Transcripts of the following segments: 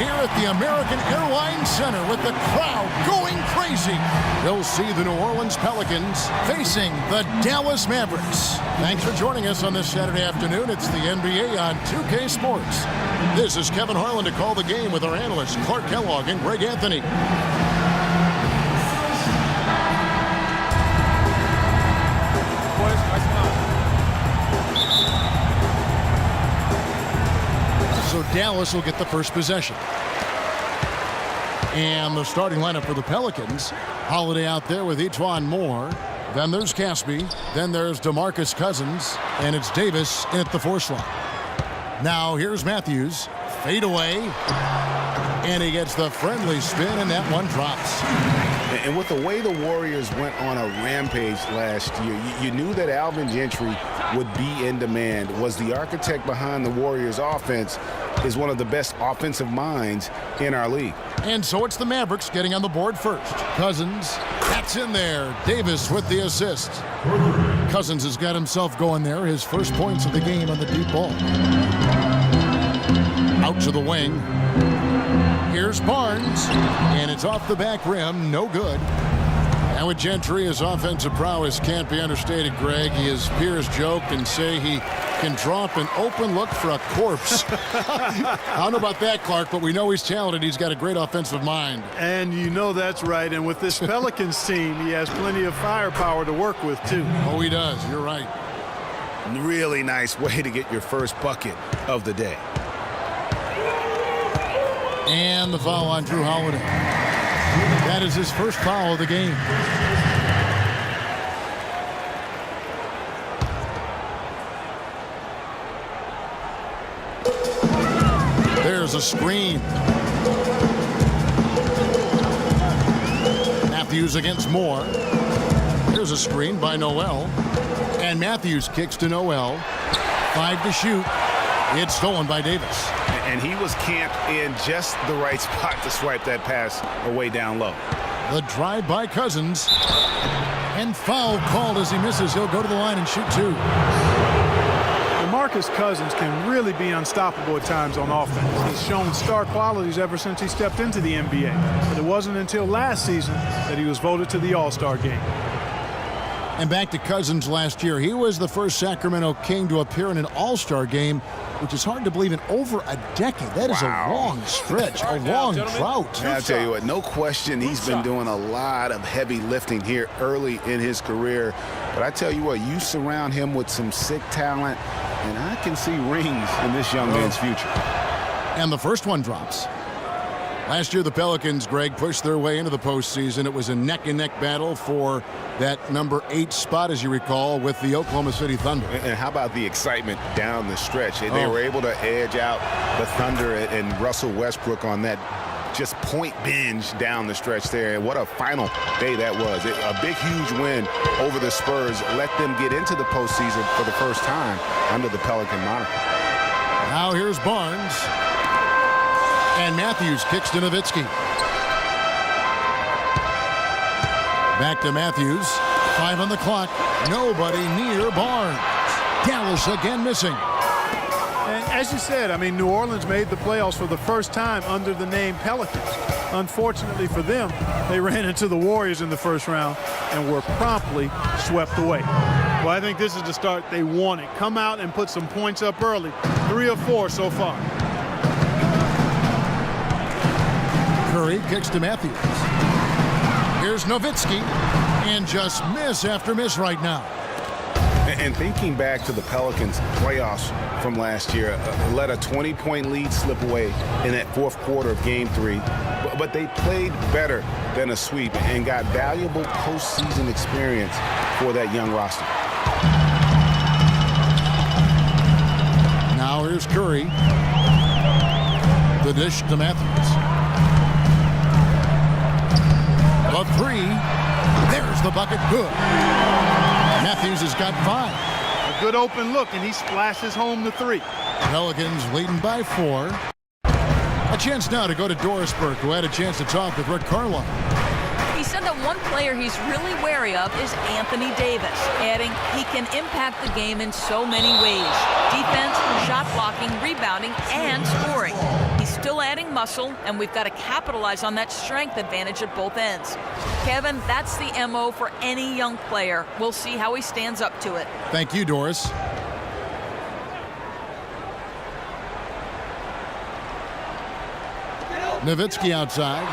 here at the American Airlines Center with the crowd going crazy. You'll see the New Orleans Pelicans facing the Dallas Mavericks. Thanks for joining us on this Saturday afternoon. It's the NBA on 2K Sports. This is Kevin Harlan to call the game with our analysts Clark Kellogg and Greg Anthony. So Dallas will get the first possession. And the starting lineup for the Pelicans. Holiday out there with Etuan Moore. Then there's Caspi. Then there's DeMarcus Cousins. And it's Davis in at the 4 slot. Now here's Matthews. Fade away. And he gets the friendly spin, and that one drops. And with the way the Warriors went on a rampage last year, you knew that Alvin Gentry would be in demand. Was the architect behind the Warriors' offense, is one of the best offensive minds in our league. And so it's the Mavericks getting on the board first. Cousins, that's in there. Davis with the assist. Cousins has got himself going there. His first points of the game on the deep ball. Out to the wing. Here's Barnes, and it's off the back rim, no good. And with Gentry, his offensive prowess can't be understated, Greg. His peers joke and say he can drop an open look for a corpse. I don't know about that, Clark, but we know he's talented. He's got a great offensive mind. And you know that's right. And with this Pelicans team, he has plenty of firepower to work with, too. Oh, he does. You're right. Really nice way to get your first bucket of the day. And the foul on Drew Holiday. That is his first foul of the game. There's a screen. Matthews against Moore. There's a screen by Noel. And Matthews kicks to Noel. 5 to shoot. It's stolen by Davis. And he was camped in just the right spot to swipe that pass away down low. The drive by Cousins. And foul called as he misses. He'll go to the line and shoot 2. DeMarcus Cousins can really be unstoppable at times on offense. He's shown star qualities ever since he stepped into the NBA. But it wasn't until last season that he was voted to the All-Star game. And back to Cousins last year. He was the first Sacramento King to appear in an All-Star game, which is hard to believe in over a decade. That is a long stretch, a long drought. I'll tell you what, no question he's been doing a lot of heavy lifting here early in his career. But I tell you what, you surround him with some sick talent, and I can see rings in this young man's future. And the first one drops. Last year, the Pelicans, Greg, pushed their way into the postseason. It was a neck-and-neck battle for that number 8 spot, as you recall, with the Oklahoma City Thunder. And how about the excitement down the stretch? They were able to edge out the Thunder and Russell Westbrook on that just point binge down the stretch there. And what a final day that was. A big, huge win over the Spurs let them get into the postseason for the first time under the Pelican moniker. Now here's Barnes. And Matthews kicks to Nowitzki. Back to Matthews. 5 on the clock. Nobody near Barnes. Dallas again missing. And as you said, I mean, New Orleans made the playoffs for the first time under the name Pelicans. Unfortunately for them, they ran into the Warriors in the first round and were promptly swept away. Well, I think this is the start they wanted. Come out and put some points up early. 3 of 4 so far. Curry kicks to Matthews. Here's Nowitzki, and just miss after miss right now. And thinking back to the Pelicans playoffs from last year, let a 20-point lead slip away in that fourth quarter of Game 3. But they played better than a sweep and got valuable postseason experience for that young roster. Now here's Curry. The dish to Matthews. A 3. There's the bucket. Good. Matthews has got 5. A good open look, and he splashes home the 3. Pelicans leading by 4. A chance now to go to Dorisburg, who had a chance to talk with Rick Carlisle. He said that one player he's really wary of is Anthony Davis, adding he can impact the game in so many ways. Defense, shot blocking, rebounding, and scoring. He still adding muscle, and we've got to capitalize on that strength advantage at both ends. Kevin, that's the MO for any young player. We'll see how he stands up to it. Thank you, Doris. Nowitzki outside.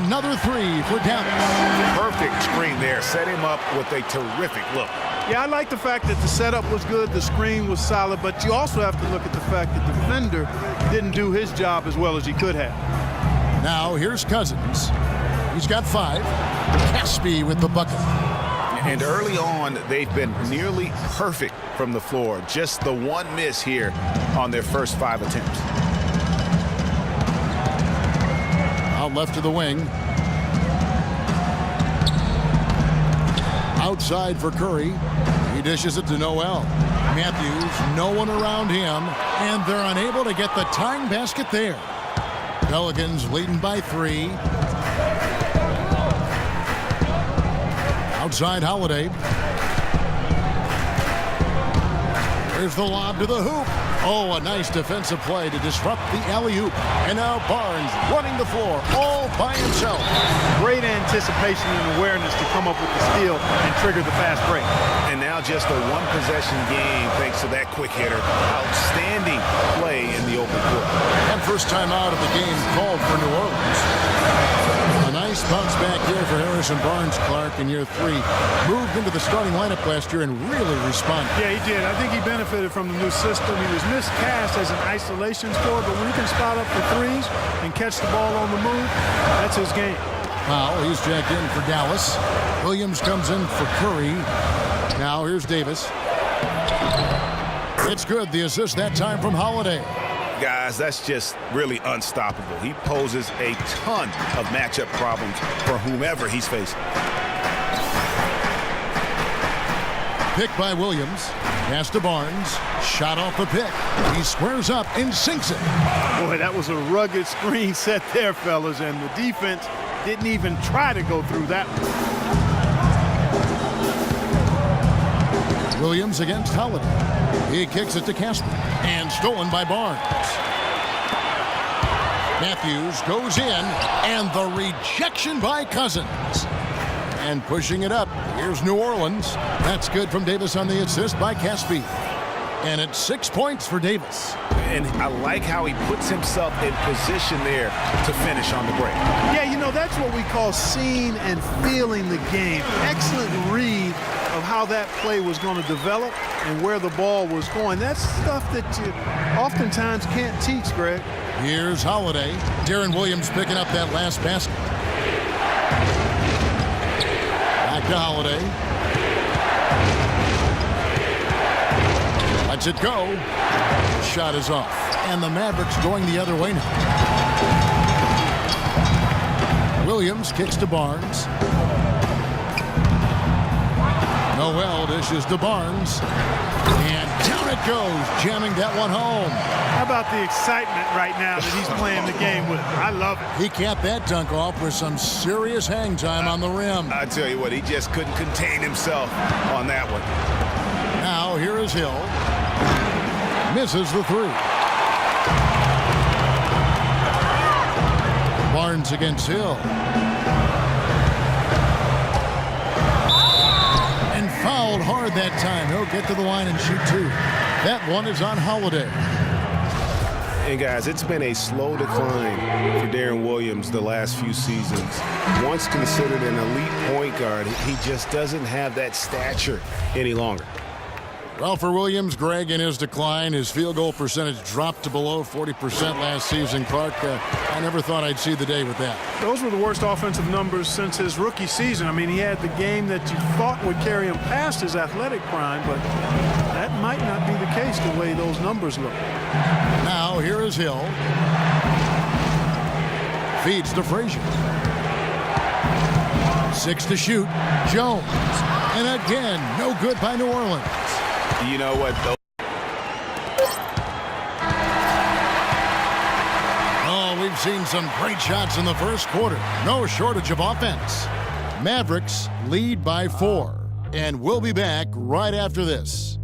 Another three for Dallas. Perfect screen there. Set him up with a terrific look. Yeah, I like the fact that the setup was good, the screen was solid, but you also have to look at the fact that the defender didn't do his job as well as he could have. Now here's Cousins. He's got 5. Caspi with the bucket. And early on, they've been nearly perfect from the floor. Just the one miss here on their first 5 attempts. Out left to the wing. Outside for Curry. He dishes it to Noel. Matthews, no one around him, and they're unable to get the tying basket there. Pelicans leading by 3. Outside Holiday. There's the lob to the hoop. Oh, a nice defensive play to disrupt the alley-oop. And now Barnes running the floor all by himself. Great anticipation and awareness to come up with the steal and trigger the fast break. And now just a one-possession game thanks to that quick hitter. Outstanding play in the open court. And first time out of the game called for New Orleans. A nice bounce back here for Harrison Barnes, Clark, in year 3. Moved into the starting lineup last year and really responded. Yeah, he did. I think he benefited from the new system. He was miscast as an isolation scorer, but when he can spot up for threes and catch the ball on the move, that's his game. Powell, he's jacked in for Dallas. Williams comes in for Curry. Now here's Davis. It's good. The assist that time from Holiday. Guys, that's just really unstoppable. He poses a ton of matchup problems for whomever he's facing. Pick by Williams. Pass to Barnes. Shot off the pick. He squares up and sinks it. Boy, that was a rugged screen set there, fellas, and the defense didn't even try to go through that one. Williams against Holiday. He kicks it to Casper. And stolen by Barnes. Matthews goes in, and the rejection by Cousins. And pushing it up, here's New Orleans. That's good from Davis on the assist by Caspi. And it's 6 points for Davis. And I like how he puts himself in position there to finish on the break. Yeah, you know, that's what we call seeing and feeling the game. Excellent read of how that play was going to develop and where the ball was going. That's stuff that you oftentimes can't teach, Greg. Here's Holiday. Deron Williams picking up that last basket. Back to Holiday. Lets it go. Shot is off. And the Mavericks going the other way now. Williams kicks to Barnes. Noel dishes to Barnes. And down it goes, jamming that one home. How about the excitement right now that he's playing the game with? I love it. He capped that dunk off with some serious hang time on the rim. I tell you what, he just couldn't contain himself on that one. Now here is Hill. Misses the 3. Barnes against Hill. And fouled hard that time. He'll get to the line and shoot 2. That one is on Holiday. And guys, it's been a slow decline for Deron Williams the last few seasons. Once considered an elite point guard, he just doesn't have that stature any longer. Well, for Williams, Greg, in his decline, his field goal percentage dropped to below 40% last season. Clark, I never thought I'd see the day with that. Those were the worst offensive numbers since his rookie season. I mean, he had the game that you thought would carry him past his athletic prime, but that might not be the case the way those numbers look. Now, here is Hill. Feeds to Frazier. 6 to shoot. Jones. And again, no good by New Orleans. You know what, though? Oh, we've seen some great shots in the first quarter. No shortage of offense. Mavericks lead by 4. And we'll be back right after this.